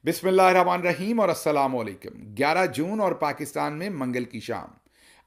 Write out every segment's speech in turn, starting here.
बिस्मिल्लाहिर्रहमानिर्रहीम और अस्सलाम वालेकुम। 11 जून और पाकिस्तान में मंगल की शाम।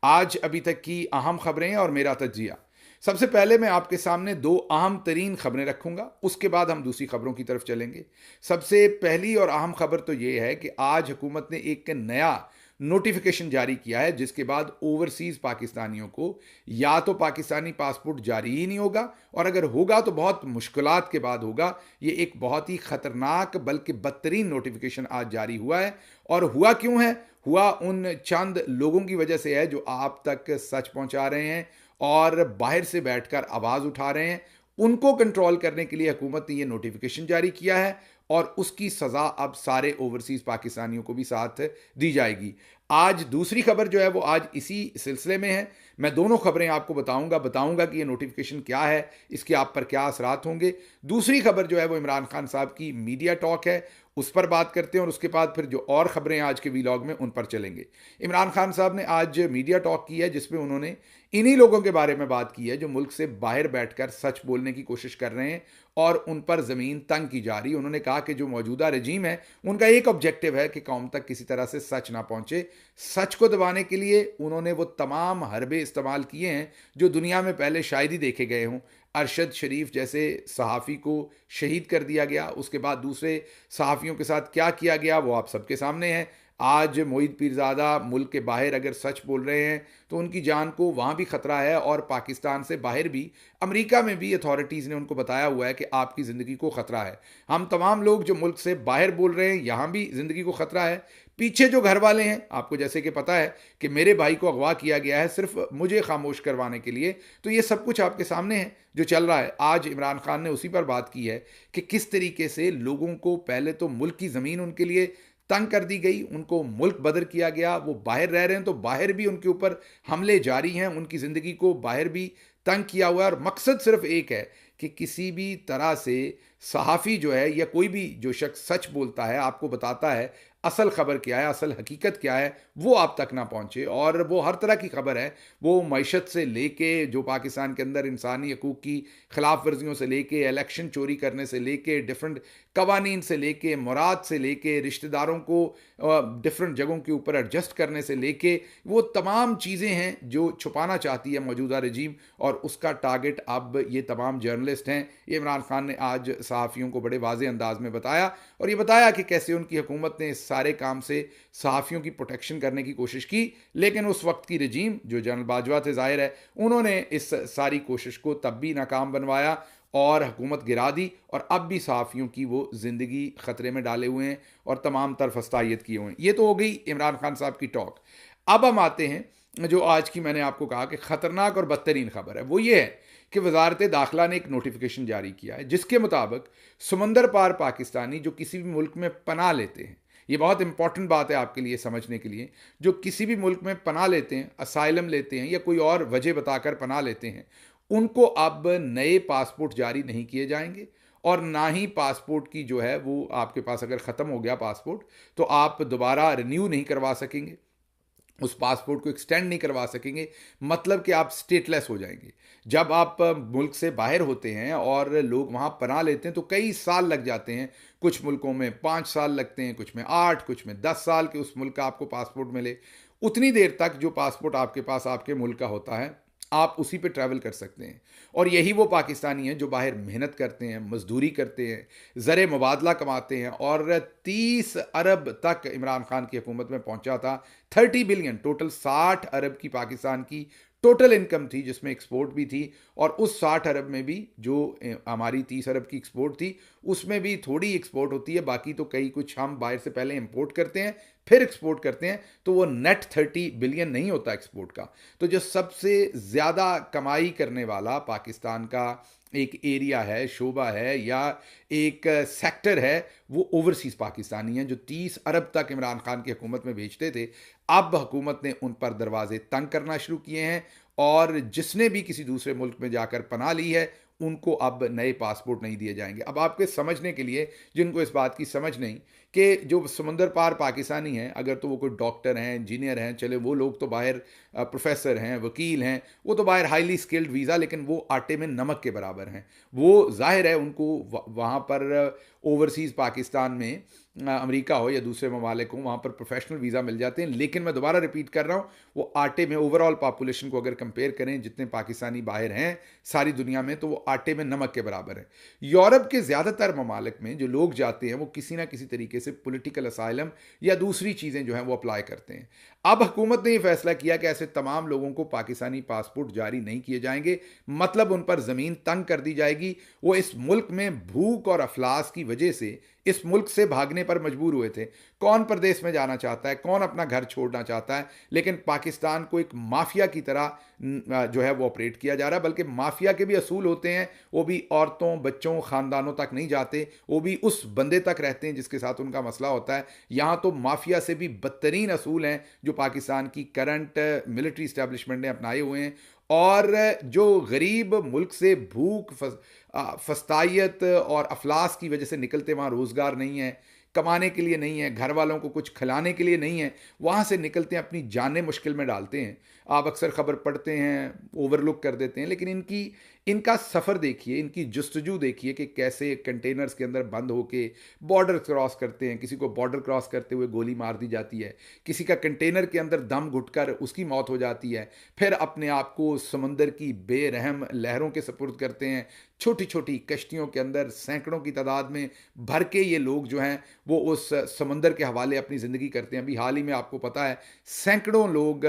आज अभी तक की अहम खबरें और मेरा तजिया। सबसे पहले मैं आपके सामने दो अहम तरीन खबरें रखूंगा, उसके बाद हम दूसरी खबरों की तरफ चलेंगे। सबसे पहली और अहम खबर तो ये है कि आज हुकूमत ने एक नया नोटिफिकेशन जारी किया है, जिसके बाद ओवरसीज पाकिस्तानियों को या तो पाकिस्तानी पासपोर्ट जारी ही नहीं होगा, और अगर होगा तो बहुत मुश्किलात के बाद होगा। ये एक बहुत ही खतरनाक बल्कि बदतरीन नोटिफिकेशन आज जारी हुआ है। और हुआ क्यों है? हुआ उन चंद लोगों की वजह से है जो आप तक सच पहुंचा रहे हैं और बाहर से बैठकर आवाज उठा रहे हैं। उनको कंट्रोल करने के लिए हुकूमत ने यह नोटिफिकेशन जारी किया है, और उसकी सजा अब सारे ओवरसीज पाकिस्तानियों को भी साथ दी जाएगी। आज दूसरी खबर जो है वो आज इसी सिलसिले में है। मैं दोनों खबरें आपको बताऊंगा कि ये नोटिफिकेशन क्या है, इसके आप पर क्या असरात होंगे। दूसरी खबर जो है वो इमरान खान साहब की मीडिया टॉक है, उस पर बात करते हैं, और उसके बाद फिर जो और खबरें आज के वीलॉग में उन पर चलेंगे। इमरान खान साहब ने आज मीडिया टॉक की है, जिसमें उन्होंने इन्हीं लोगों के बारे में बात की है जो मुल्क से बाहर बैठकर सच बोलने की कोशिश कर रहे हैं और उन पर ज़मीन तंग की जा रही है। उन्होंने कहा कि जो मौजूदा रजीम है उनका एक ऑब्जेक्टिव है कि कौम तक किसी तरह से सच ना पहुंचे। सच को दबाने के लिए उन्होंने वो तमाम हरबे इस्तेमाल किए हैं जो दुनिया में पहले शायद ही देखे गए हों। अरशद शरीफ जैसे सहाफ़ी को शहीद कर दिया गया, उसके बाद दूसरे सहाफ़ियों के साथ क्या किया गया वो आप सबके सामने है। आज मोईद पीरज़ादा मुल्क के बाहर अगर सच बोल रहे हैं तो उनकी जान को वहाँ भी ख़तरा है, और पाकिस्तान से बाहर भी अमेरिका में भी अथॉरिटीज़ ने उनको बताया हुआ है कि आपकी ज़िंदगी को ख़तरा है। हम तमाम लोग जो मुल्क से बाहर बोल रहे हैं यहाँ भी ज़िंदगी को ख़तरा है। पीछे जो घर वाले हैं, आपको जैसे कि पता है कि मेरे भाई को अगवा किया गया है सिर्फ मुझे खामोश करवाने के लिए, तो ये सब कुछ आपके सामने है जो चल रहा है। आज इमरान खान ने उसी पर बात की है कि किस तरीके से लोगों को पहले तो मुल्क की ज़मीन उनके लिए तंग कर दी गई, उनको मुल्क बदर किया गया, वो बाहर रह रहे हैं तो बाहर भी उनके ऊपर हमले जारी हैं, उनकी ज़िंदगी को बाहर भी तंग किया हुआ है। और मकसद सिर्फ एक है कि किसी भी तरह से सहाफ़ी जो है या कोई भी जो शख्स सच बोलता है, आपको बताता है असल खबर क्या है, असल हकीकत क्या है, वो आप तक ना पहुंचे। और वो हर तरह की खबर है, वो मईशत से लेके जो पाकिस्तान के अंदर इंसानी हकूक़ की खिलाफ वर्जियों से लेके, इलेक्शन चोरी करने से लेके, डिफरेंट कवानीन से लेके, मुराद से लेके, रिश्तेदारों को डिफरेंट जगहों के ऊपर एडजस्ट करने से लेके, वो तमाम चीज़ें हैं जो छुपाना चाहती है मौजूदा रजीम, और उसका टारगेट अब ये तमाम जर्नलिस्ट हैं। ये इमरान खान ने आज सहाफ़ियों को बड़े वाज़े अंदाज में बताया, और ये बताया कि कैसे उनकी हुकूमत ने इस सारे काम से सहाफ़ियों की प्रोटेक्शन करने की कोशिश की, लेकिन उस वक्त की रजीम जो जनरल बाजवा थे, ज़ाहिर है उन्होंने इस सारी कोशिश को तब भी नाकाम बनवाया और हुकूमत गिरा दी, और अब भी सहाफ़ियों की वो ज़िंदगी ख़तरे में डाले हुए हैं और तमाम तरफ हस्तायत किए हुए हैं। ये तो हो गई इमरान खान साहब की टॉक। अब हम आते हैं जो आज की मैंने आपको कहा कि ख़तरनाक और बदतरीन खबर है, वो ये है कि वजारत दाखिला ने एक नोटिफिकेशन जारी किया है, जिसके मुताबिक समंदर पार पाकिस्तानी जो किसी भी मुल्क में पनाह लेते हैं, ये बहुत इंपॉर्टेंट बात है आपके लिए समझने के लिए, जो किसी भी मुल्क में पनाह लेते हैं, असाइलम लेते हैं या कोई और वजह बताकर पनाह लेते हैं, उनको अब नए पासपोर्ट जारी नहीं किए जाएंगे, और ना ही पासपोर्ट की जो है वो आपके पास अगर ख़त्म हो गया पासपोर्ट तो आप दोबारा रिन्यू नहीं करवा सकेंगे, उस पासपोर्ट को एक्सटेंड नहीं करवा सकेंगे। मतलब कि आप स्टेटलेस हो जाएंगे। जब आप मुल्क से बाहर होते हैं और लोग वहाँ पनाह लेते हैं तो कई साल लग जाते हैं। कुछ मुल्कों में 5 साल लगते हैं, कुछ में 8, कुछ में 10 साल के उस मुल्क का आपको पासपोर्ट मिले। उतनी देर तक जो पासपोर्ट आपके पास आपके मुल्क का होता है, आप उसी पे ट्रैवल कर सकते हैं। और यही वो पाकिस्तानी हैं जो बाहर मेहनत करते हैं, मजदूरी करते हैं, ज़र मुबादला कमाते हैं, और 30 अरब तक इमरान खान की हुकूमत में पहुंचा था। 30 बिलियन टोटल, 60 अरब की पाकिस्तान की टोटल इनकम थी, जिसमें एक्सपोर्ट भी थी, और उस 60 अरब में भी जो हमारी 30 अरब की एक्सपोर्ट थी उसमें भी थोड़ी एक्सपोर्ट होती है, बाकी तो कई कुछ हम बाहर से पहले इंपोर्ट करते हैं फिर एक्सपोर्ट करते हैं, तो वो नेट 30 बिलियन नहीं होता एक्सपोर्ट का। तो जो सबसे ज़्यादा कमाई करने वाला पाकिस्तान का एक एरिया है, शोबा है या एक सेक्टर है, वो ओवरसीज़ पाकिस्तानी हैं जो 30 अरब तक इमरान खान की हुकूमत में भेजते थे। अब हुकूमत ने उन पर दरवाजे तंग करना शुरू किए हैं, और जिसने भी किसी दूसरे मुल्क में जाकर पनाह ली है उनको अब नए पासपोर्ट नहीं दिए जाएंगे। अब आपके समझने के लिए, जिनको इस बात की समझ नहीं कि जो समंदर पार पाकिस्तानी हैं, अगर तो वो कोई डॉक्टर हैं, इंजीनियर हैं, चले वो लोग तो बाहर प्रोफेसर हैं, वकील हैं, वो तो बाहर हाईली स्किल्ड वीज़ा, लेकिन वो आटे में नमक के बराबर हैं। वो जाहिर है उनको वहाँ पर ओवरसीज़ पाकिस्तान में अमेरिका हो या दूसरे ममालिक हों, वहाँ पर प्रोफेशनल वीज़ा मिल जाते हैं। लेकिन मैं दोबारा रिपीट कर रहा हूँ, वो आटे में ओवरऑल पॉपुलेशन को अगर कंपेयर करें, जितने पाकिस्तानी बाहर हैं सारी दुनिया में, तो वो आटे में नमक के बराबर है। यूरोप के ज़्यादातर ममालिक में जो लोग जाते हैं वो किसी ना किसी तरीके से पॉलिटिकल असाइलम या दूसरी चीज़ें जो हैं वो अप्लाई करते हैं। अब हुकूमत ने ये फैसला किया कि ऐसे तमाम लोगों को पाकिस्तानी पासपोर्ट जारी नहीं किए जाएंगे, मतलब उन पर ज़मीन तंग कर दी जाएगी। वो इस मुल्क में भूख और अफलास की वजह से इस मुल्क से भागने पर मजबूर हुए थे। कौन प्रदेश में जाना चाहता है, कौन अपना घर छोड़ना चाहता है, लेकिन पाकिस्तान को एक माफिया की तरह जो है वो ऑपरेट किया जा रहा है। बल्कि माफिया के भी असूल होते हैं, वो भी औरतों, बच्चों, ख़ानदानों तक नहीं जाते, वो भी उस बंदे तक रहते हैं जिसके साथ उनका मसला होता है। यहाँ तो माफिया से भी बदतरीन असूल हैं जो पाकिस्तान की करंट मिलिट्री इस्टेब्लिशमेंट ने अपनाए हुए हैं। और जो गरीब मुल्क से भूख, फस्तायत और अफलास की वजह से निकलते, वहाँ रोज़गार नहीं है, कमाने के लिए नहीं है, घर वालों को कुछ खिलाने के लिए नहीं है, वहाँ से निकलते हैं, अपनी जानें मुश्किल में डालते हैं। आप अक्सर ख़बर पढ़ते हैं, ओवरलुक कर देते हैं, लेकिन इनका सफ़र देखिए, इनकी जस्तजू देखिए कि कैसे कंटेनर्स के अंदर बंद होके बॉर्डर क्रॉस करते हैं। किसी को बॉर्डर क्रॉस करते हुए गोली मार दी जाती है, किसी का कंटेनर के अंदर दम घुटकर उसकी मौत हो जाती है, फिर अपने आप को समुंदर की बेरहम लहरों के सपुर्द करते हैं। छोटी छोटी कश्तियों के अंदर सैकड़ों की तादाद में भर के ये लोग जो हैं वो उस समंदर के हवाले अपनी ज़िंदगी करते हैं। अभी हाल ही में आपको पता है सैकड़ों लोग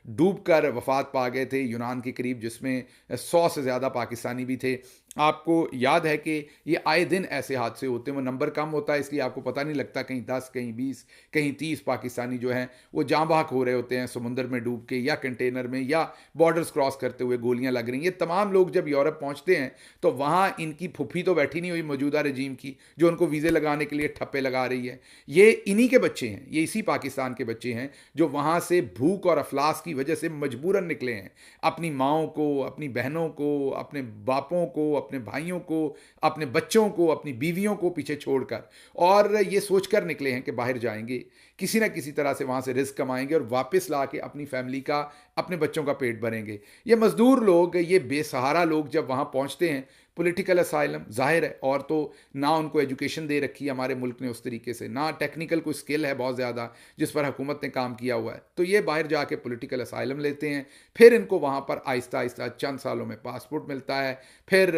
डूबकर वफात पा गए थे यूनान के करीब, जिसमें 100 से ज़्यादा पाकिस्तानी भी थे। आपको याद है कि ये आए दिन ऐसे हादसे होते हैं, वो नंबर कम होता है इसलिए आपको पता नहीं लगता, कहीं 10, कहीं 20, कहीं 30 पाकिस्तानी जो हैं वो जाँ बहक हो रहे होते हैं समुंदर में डूब के, या कंटेनर में, या बॉर्डर्स क्रॉस करते हुए गोलियां लग रही हैं। ये तमाम लोग जब यूरोप पहुंचते हैं तो वहाँ इनकी फुफी तो बैठी नहीं हुई मौजूदा रजीम की, जो उनको वीज़े लगाने के लिए ठप्पे लगा रही है। ये इन्हीं के बच्चे हैं, ये इसी पाकिस्तान के बच्चे हैं जो वहाँ से भूख और अफलास की वजह से मजबूरन निकले हैं, अपनी माओं को, अपनी बहनों को, अपने बापों को, अपने भाइयों को, अपने बच्चों को, अपनी बीवियों को पीछे छोड़कर, और ये सोचकर निकले हैं कि बाहर जाएंगे, किसी ना किसी तरह से वहाँ से रिस्क कमाएंगे और वापस ला के अपनी फैमिली का, अपने बच्चों का पेट भरेंगे। ये मज़दूर लोग, ये बेसहारा लोग जब वहाँ पहुँचते हैं, पॉलिटिकल असाइलम ज़ाहिर है, और तो ना उनको एजुकेशन दे रखी है हमारे मुल्क ने उस तरीके से, ना टेक्निकल कोई स्किल है बहुत ज़्यादा जिस पर हुकूमत ने काम किया हुआ है, तो ये बाहर जाके पॉलिटिकल असाइलम लेते हैं। फिर इनको वहाँ पर आहिस्ता आहिस्ता चंद सालों में पासपोर्ट मिलता है, फिर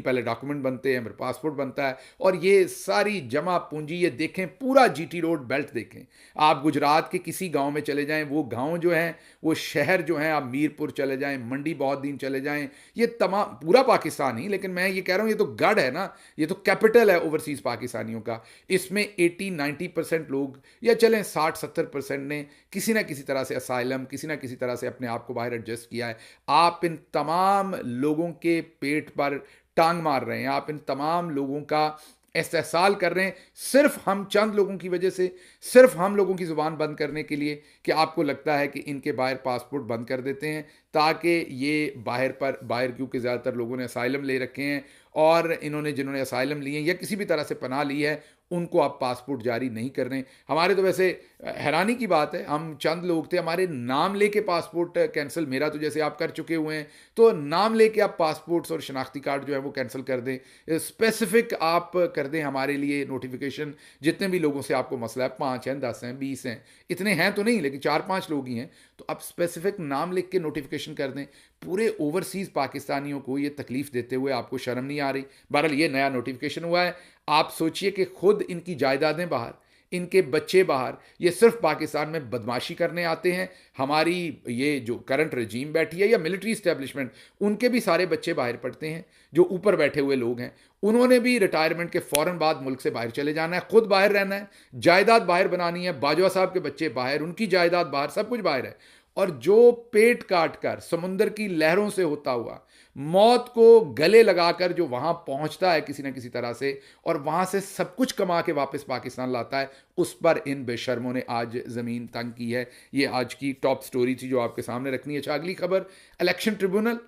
पहले डॉक्यूमेंट बनते हैं, फिर पासपोर्ट बनता है, और ये सारी जमा पूंजी, ये देखें पूरा जीटी रोड बेल्ट देखें, आप गुजरात के किसी गाँव में चले जाएँ, वो गाँव जो हैं, वो शहर जो हैं, आप मीरपुर चले जाएँ, मंडी बहुत दिन चले जाएँ, ये तमाम पूरा पाकिस्तान ही, लेकिन मैं ये कह रहा हूँ ये तो गढ़ है ना, ये तो कैपिटल है ओवरसीज़ पाकिस्तानियों का। इसमें 80-90% लोग, या चलें 60-70% ने किसी ना किसी तरह से असाइलम, किसी ना किसी तरह से अपने आप को बाहर एडजस्ट किया है। आप इन तमाम लोगों के पेट पर टांग मार रहे हैं, आप इन तमाम लोगों का इस्तेहसाल कर रहे हैं सिर्फ हम चंद लोगों की वजह से, सिर्फ हम लोगों की ज़ुबान बंद करने के लिए, कि आपको लगता है कि इनके बाहर पासपोर्ट बंद कर देते हैं ताकि ये बाहर क्योंकि ज़्यादातर लोगों ने असाइलम ले रखे हैं, और जिन्होंने असाइलम लिए हैं या किसी भी तरह से पनाह ली है, उनको आप पासपोर्ट जारी नहीं कर रहे हैं। हमारे तो वैसे हैरानी की बात है, हम चंद लोग थे, हमारे नाम लेके पासपोर्ट कैंसिल, मेरा तो जैसे आप कर चुके हुए हैं, तो नाम लेके आप पासपोर्ट्स और शनाख्ती कार्ड जो है वो कैंसिल कर दें, स्पेसिफिक आप कर दें हमारे लिए नोटिफिकेशन, जितने भी लोगों से आपको मसला है, 5 हैं, 10 हैं, 20 हैं, इतने हैं तो नहीं लेकिन 4-5 लोग ही हैं, तो आप स्पेसिफिक नाम लिख के नोटिफिकेशन कर दें। पूरे ओवरसीज़ पाकिस्तानियों को ये तकलीफ़ देते हुए आपको शर्म नहीं आ रही? बहरहाल ये नया नोटिफिकेशन हुआ है। आप सोचिए कि खुद इनकी जायदादें बाहर, इनके बच्चे बाहर, ये सिर्फ पाकिस्तान में बदमाशी करने आते हैं। हमारी ये जो करंट रजीम बैठी है या मिलिट्री इस्टेब्लिशमेंट, उनके भी सारे बच्चे बाहर पढ़ते हैं, जो ऊपर बैठे हुए लोग हैं, उन्होंने भी रिटायरमेंट के फ़ौरन बाद मुल्क से बाहर चले जाना है, खुद बाहर रहना है, जायदाद बाहर बनानी है, बाजवा साहब के बच्चे बाहर, उनकी जायदाद बाहर, सब कुछ बाहर है। और जो पेट काट कर समुंदर की लहरों से होता हुआ मौत को गले लगाकर जो वहां पहुंचता है किसी ना किसी तरह से, और वहां से सब कुछ कमा के वापस पाकिस्तान लाता है, उस पर इन बेशर्मों ने आज ज़मीन तंग की है। ये आज की टॉप स्टोरी थी जो आपके सामने रखनी है। अच्छा, अगली खबर, इलेक्शन ट्रिब्यूनल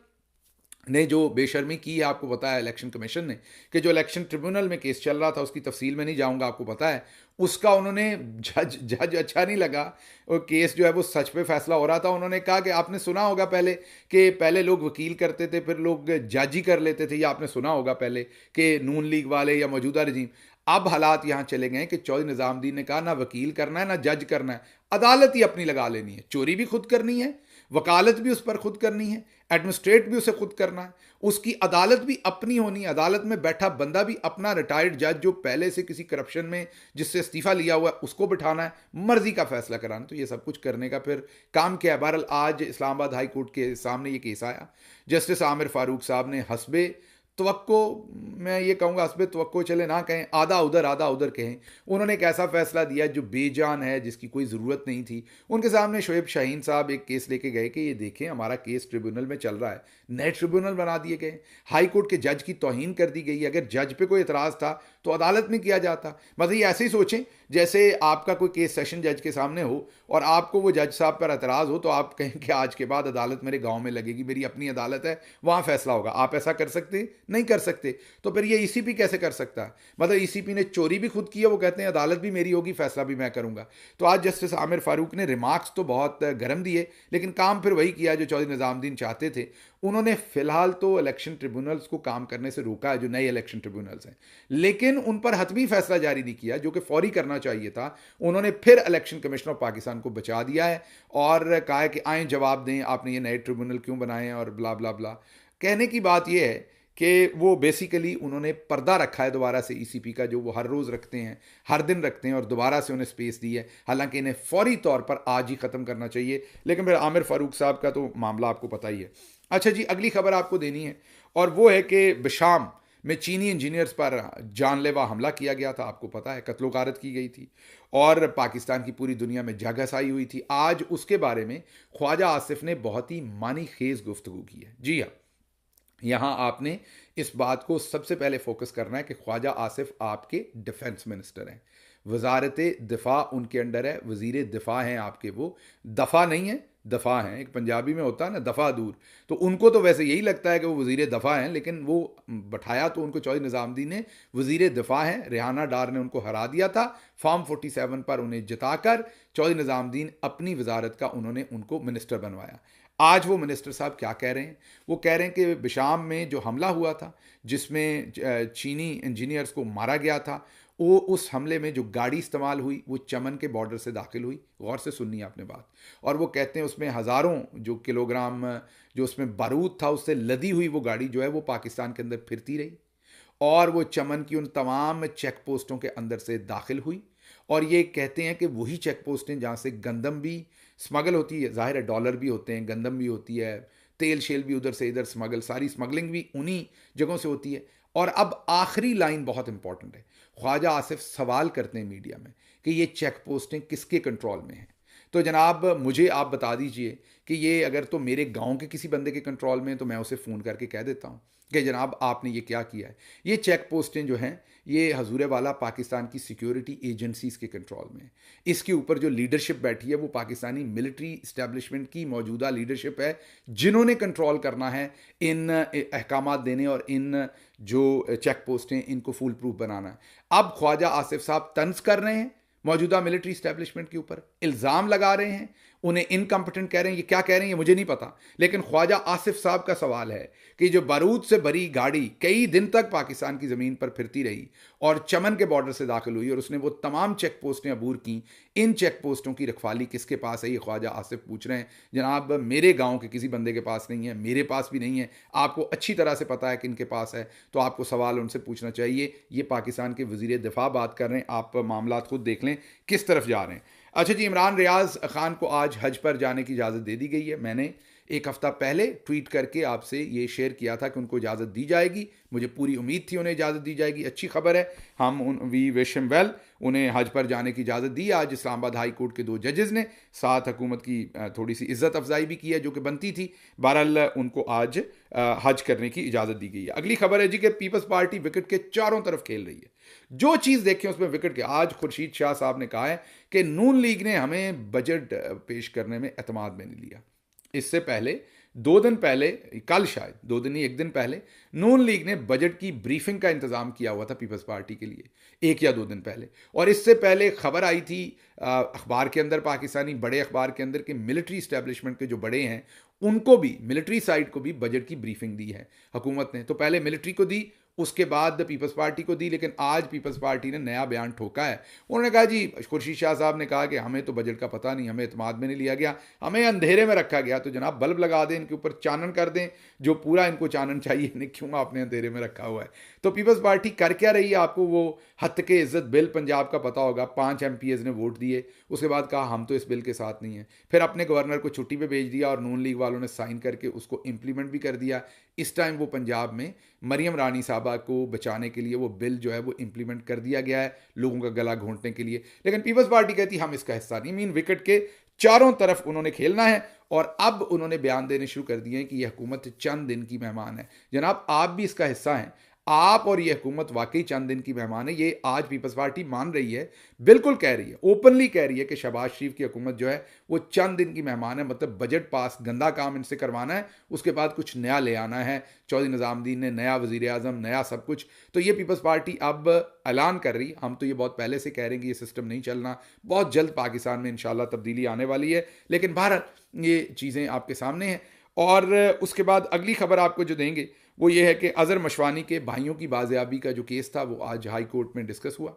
ने जो बेशर्मी की है, आपको पता है इलेक्शन कमीशन ने, कि जो इलेक्शन ट्रिब्यूनल में केस चल रहा था, उसकी तफसील में नहीं जाऊंगा, आपको पता है, उसका उन्होंने जज अच्छा नहीं लगा, और केस जो है वो सच पे फैसला हो रहा था। उन्होंने कहा कि आपने सुना होगा पहले लोग वकील करते थे, फिर लोग जज ही कर लेते थे, या आपने सुना होगा पहले कि नून लीग वाले या मौजूदा रजीम, अब हालात यहां चले गए कि चौधरी निजामुद्दीन ने कहा ना वकील करना है ना जज करना है, अदालत ही अपनी लगा लेनी है। चोरी भी खुद करनी है, वकालत भी उस पर खुद करनी है, एडमिनिस्ट्रेट भी उसे खुद करना है, उसकी अदालत भी अपनी होनी है। अदालत में बैठा बंदा भी अपना रिटायर्ड जज जो पहले से किसी करप्शन में जिससे इस्तीफा लिया हुआ है उसको बिठाना है, मर्जी का फैसला कराना। तो ये सब कुछ करने का फिर काम क्या है? बहरहाल आज इस्लामाबाद हाई कोर्ट के सामने ये केस आया। जस्टिस आमिर फारूक साहब ने हस्बे तवक्को, मैं ये कहूँगा हस्बे तवक्को चले ना कहें, आधा उधर कहें, उन्होंने एक ऐसा फैसला दिया जो बेजान है, जिसकी कोई ज़रूरत नहीं थी। उनके सामने शोएब शाहीन साहब एक केस लेके गए कि ये देखें हमारा केस ट्रिब्यूनल में चल रहा है, नए ट्रिब्यूनल बना दिए गए, हाई कोर्ट के जज की तौहीन कर दी गई। अगर जज पे कोई एतराज़ था तो अदालत में किया जाता। मतलब ये ऐसे ही सोचें जैसे आपका कोई केस सेशन जज के सामने हो और आपको वो जज साहब पर एतराज़ हो तो आप कहें कि आज के बाद अदालत मेरे गांव में लगेगी, मेरी अपनी अदालत है, वहाँ फैसला होगा। आप ऐसा कर सकते? नहीं कर सकते। तो फिर ये ईसीपी कैसे कर सकता है? मतलब ईसीपी ने चोरी भी खुद की है, वो कहते हैं अदालत भी मेरी होगी, फैसला भी मैं करूँगा। तो आज जस्टिस आमिर फारूक ने रिमार्क्स तो बहुत गर्म दिए, लेकिन काम फिर वही किया जो चौधरी निजामुद्दीन चाहते थे। उन्होंने फिलहाल तो इलेक्शन ट्रिब्यूनल्स को काम करने से रोका है, जो नए इलेक्शन ट्रिब्यूनल्स हैं, लेकिन उन पर हतमी फैसला जारी नहीं किया जो कि फौरी करना चाहिए था। उन्होंने फिर इलेक्शन कमिश्नर ऑफ पाकिस्तान को बचा दिया है और कहा है कि आए जवाब दें, आपने ये नए ट्रिब्यूनल क्यों बनाए हैं और ब्ला ब्ला ब्ला। कहने की बात यह है कि वो बेसिकली उन्होंने पर्दा रखा है दोबारा से ईसीपी का, जो वो हर रोज़ रखते हैं, हर दिन रखते हैं, और दोबारा से उन्हें स्पेस दी है। हालांकि इन्हें फौरी तौर पर आज ही ख़त्म करना चाहिए। लेकिन फिर आमिर फारूक साहब का तो मामला आपको पता ही है। अच्छा जी, अगली खबर आपको देनी है और वो है कि बिशाम में चीनी इंजीनियर्स पर जानलेवा हमला किया गया था। आपको पता है, कत्लो गारत की गई थी और पाकिस्तान की पूरी दुनिया में जगहसाई हुई थी। आज उसके बारे में ख्वाजा आसिफ ने बहुत ही मानी खेज गुफ्तगू की है। जी हाँ, यहाँ आपने इस बात को सबसे पहले फोकस करना है कि ख्वाजा आसिफ आपके डिफेंस मिनिस्टर हैं, वजारत दिफा उनके अंडर है, वजीर दिफा हैं आपके, वो दफ़ा नहीं है, दफ़ा हैं। एक पंजाबी में होता है ना दफ़ा दूर, तो उनको तो वैसे यही लगता है कि वो वजीर दफ़ा हैं, लेकिन वो बैठाया तो उनको चौधरी निज़ामुद्दीन ने वजीर दिफा हैं। रेहाना डार ने उनको हरा दिया था फॉर्म 47 पर, उन्हें जिताकर चौधरी निज़ामुद्दीन अपनी वजारत का उन्होंने उनको मिनिस्टर बनवाया। आज वो मिनिस्टर साहब क्या कह रहे हैं? वो कह रहे हैं कि बिशाम में जो हमला हुआ था जिसमें चीनी इंजीनियर्स को मारा गया था, वो उस हमले में जो गाड़ी इस्तेमाल हुई वो चमन के बॉर्डर से दाखिल हुई। गौर से सुननी है आपने बात। और वो कहते हैं उसमें हज़ारों जो किलोग्राम जो उसमें बारूद था उससे लदी हुई वो गाड़ी जो है वो पाकिस्तान के अंदर फिरती रही और वो चमन की उन तमाम चेक पोस्टों के अंदर से दाखिल हुई। और ये कहते हैं कि वही चेक पोस्टें जहाँ से गंदम भी स्मगल होती है, जाहिर है डॉलर भी होते हैं, गंदम भी होती है, तेल शेल भी उधर से इधर स्मगल, सारी स्मगलिंग भी उन्हीं जगहों से होती है। और अब आखिरी लाइन बहुत इंपॉर्टेंट है। ख्वाजा आसिफ सवाल करते हैं मीडिया में कि ये चेक पोस्टें किसके कंट्रोल में हैं। तो जनाब मुझे आप बता दीजिए कि ये अगर तो मेरे गांव के किसी बंदे के कंट्रोल में, तो मैं उसे फ़ोन करके कह देता हूँ कि जनाब आपने ये क्या किया है। ये चेक पोस्टें जो हैं ये हजूर वाला पाकिस्तान की सिक्योरिटी एजेंसीज़ के कंट्रोल में है। इसके ऊपर जो लीडरशिप बैठी है वो पाकिस्तानी मिलिट्री इस्टेब्लिशमेंट की मौजूदा लीडरशिप है, जिन्होंने कंट्रोल करना है इन अहकामात देने और इन जो चेक पोस्टें इनको फुल प्रूफ बनाना है। अब ख्वाजा आसिफ साहब तंज कर रहे हैं मौजूदा मिलिट्री इस्टेब्लिशमेंट के ऊपर, इल्ज़ाम लगा रहे हैं, उन्हें इनकम्पिटेंट कह रहे हैं। ये क्या कह रहे हैं ये मुझे नहीं पता, लेकिन ख्वाजा आसिफ साहब का सवाल है कि जो बारूद से भरी गाड़ी कई दिन तक पाकिस्तान की ज़मीन पर फिरती रही और चमन के बॉर्डर से दाखिल हुई और उसने वो तमाम चेक पोस्टें अबूर की, इन चेक पोस्टों की रखवाली किसके पास है? ये ख्वाजा आसिफ पूछ रहे हैं। जनाब मेरे गाँव के किसी बंदे के पास नहीं है, मेरे पास भी नहीं है, आपको अच्छी तरह से पता है कि इनके पास है, तो आपको सवाल उनसे पूछना चाहिए। ये पाकिस्तान के वज़ीर दिफा बात कर रहे हैं, आप मामला खुद देख लें किस तरफ जा रहे हैं। अच्छा जी, इमरान रियाज खान को आज हज पर जाने की इजाज़त दे दी गई है। मैंने एक हफ़्ता पहले ट्वीट करके आपसे ये शेयर किया था कि उनको इजाज़त दी जाएगी। मुझे पूरी उम्मीद थी उन्हें इजाज़त दी जाएगी। अच्छी खबर है, हम वी विश हिम वेल, उन्हें हज पर जाने की इजाज़त दी। आज इस्लामाबाद हाई कोर्ट के 2 जजेज़ ने साथ हुकूमत की थोड़ी सी इज़्ज़त अफजाई भी की है जो कि बनती थी। बहरहाल उनको आज हज करने की इजाज़त दी गई है। अगली खबर है जी कि पीपल्स पार्टी विकेट के चारों तरफ खेल रही है। जो चीज़ देखें उसमें विकेट के। आज खुर्शीद शाह साहब ने कहा है कि नून लीग ने हमें बजट पेश करने में एतमाद में नहीं लिया। इससे पहले 2 दिन पहले, कल शायद 2 दिन नहीं 1 दिन पहले, नून लीग ने बजट की ब्रीफिंग का इंतज़ाम किया हुआ था पीपल्स पार्टी के लिए 1 या 2 दिन पहले। और इससे पहले खबर आई थी अखबार के अंदर, पाकिस्तानी बड़े अखबार के अंदर, कि मिलिट्री इस्टेब्लिशमेंट के जो बड़े हैं उनको भी, मिलिट्री साइड को भी बजट की ब्रीफिंग दी है हुकूमत ने। तो पहले मिलिट्री को दी, उसके बाद पीपल्स पार्टी को दी, लेकिन आज पीपल्स पार्टी ने नया बयान ठोका है। उन्होंने कहा जी, खुर्शीद शाह साहब ने कहा कि हमें तो बजट का पता नहीं, हमें एतमाद में नहीं लिया गया, हमें अंधेरे में रखा गया। तो जनाब बल्ब लगा दें, इनके ऊपर चानन कर दें, जो पूरा इनको चानन चाहिए, इन्हें क्यों आपने अंधेरे में रखा हुआ है। तो पीपल्स पार्टी कर क्या रही है, आपको वो हत्ते के इज्जत बिल पंजाब का पता होगा, 5 MPs ने वोट दिए, उसके बाद कहा हम तो इस बिल के साथ नहीं हैं, फिर अपने गवर्नर को छुट्टी पे भेज दिया और नून लीग वालों ने साइन करके उसको इम्प्लीमेंट भी कर दिया। इस टाइम वो पंजाब में मरियम रानी साहबा को बचाने के लिए वो बिल जो है वो इम्प्लीमेंट कर दिया गया है, लोगों का गला घोंटने के लिए। लेकिन पीपल्स पार्टी कहती हम इसका हिस्सा नहीं, मीन विकेट के चारों तरफ उन्होंने खेलना है। और अब उन्होंने बयान देने शुरू कर दिए हैं कि यह हुकूमत चंद दिन की मेहमान है। जनाब आप भी इसका हिस्सा हैं, आप और ये हुकूमत वाकई चंद दिन की मेहमान है, ये आज पीपल्स पार्टी मान रही है, बिल्कुल कह रही है, ओपनली कह रही है कि शहबाज शरीफ की हुकूमत जो है वो चंद दिन की मेहमान है। मतलब बजट पास, गंदा काम इनसे करवाना है, उसके बाद कुछ नया ले आना है। चौधरी निज़ामुद्दीन ने नया वज़ीर आज़म, नया सब कुछ। तो ये पीपल्स पार्टी अब ऐलान कर रही, हम तो ये बहुत पहले से कह रहे हैं कि ये सिस्टम नहीं चलना, बहुत जल्द पाकिस्तान में इंशाल्लाह तब्दीली आने वाली है। लेकिन बहरहाल ये चीज़ें आपके सामने हैं। और उसके बाद अगली खबर आपको जो देंगे वो ये है कि अज़हर मशवानी के भाइयों की बाजियाबी का जो केस था वो आज हाई कोर्ट में डिस्कस हुआ।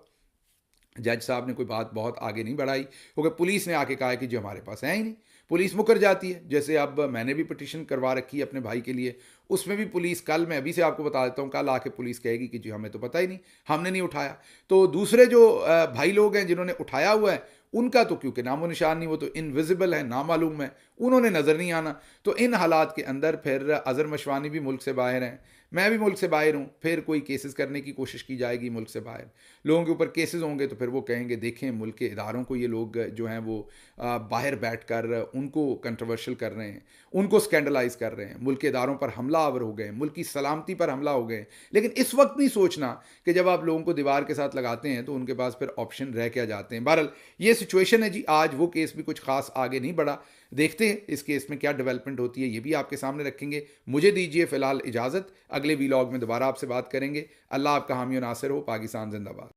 जज साहब ने कोई बात बहुत आगे नहीं बढ़ाई, क्योंकि पुलिस ने आके कहा है कि जो हमारे पास है ही नहीं। पुलिस मुकर जाती है, जैसे अब मैंने भी पिटीशन करवा रखी है अपने भाई के लिए, उसमें भी पुलिस कल, मैं अभी से आपको बता देता हूँ, कल आके पुलिस कहेगी कि जी हमें तो पता ही नहीं, हमने नहीं उठाया। तो दूसरे जो भाई लोग हैं जिन्होंने उठाया हुआ है, उनका तो क्योंकि नामो निशान नहीं, वो तो इनविजिबल है, नामालूम है, उन्होंने नज़र नहीं आना। तो इन हालात के अंदर फिर अज़हर मशवानी भी मुल्क से बाहर हैं, मैं भी मुल्क से बाहर हूँ, फिर कोई केसेस करने की कोशिश की जाएगी मुल्क से बाहर, लोगों के ऊपर केसेस होंगे, तो फिर वो कहेंगे देखें मुल्क के इदारों को ये लोग जो हैं वो बाहर बैठ कर उनको कंट्रोवर्शियल कर रहे हैं, उनको स्कैंडलाइज कर रहे हैं, मुल्क के इदारों पर हमला आवर हो गए, मुल्क की सलामती पर हमला हो गए। लेकिन इस वक्त नहीं सोचना कि जब आप लोगों को दीवार के साथ लगाते हैं तो उनके पास फिर ऑप्शन रह क्या जाते हैं। बहरहाल ये सिचुएशन है जी। आज वो केस भी कुछ खास आगे नहीं बढ़ा, देखते हैं इस केस में क्या डेवलपमेंट होती है, ये भी आपके सामने रखेंगे। मुझे दीजिए फिलहाल इजाज़त, अगले वीलॉग में दोबारा आपसे बात करेंगे। अल्लाह आपका हामी और नासिर हो। पाकिस्तान जिंदाबाद।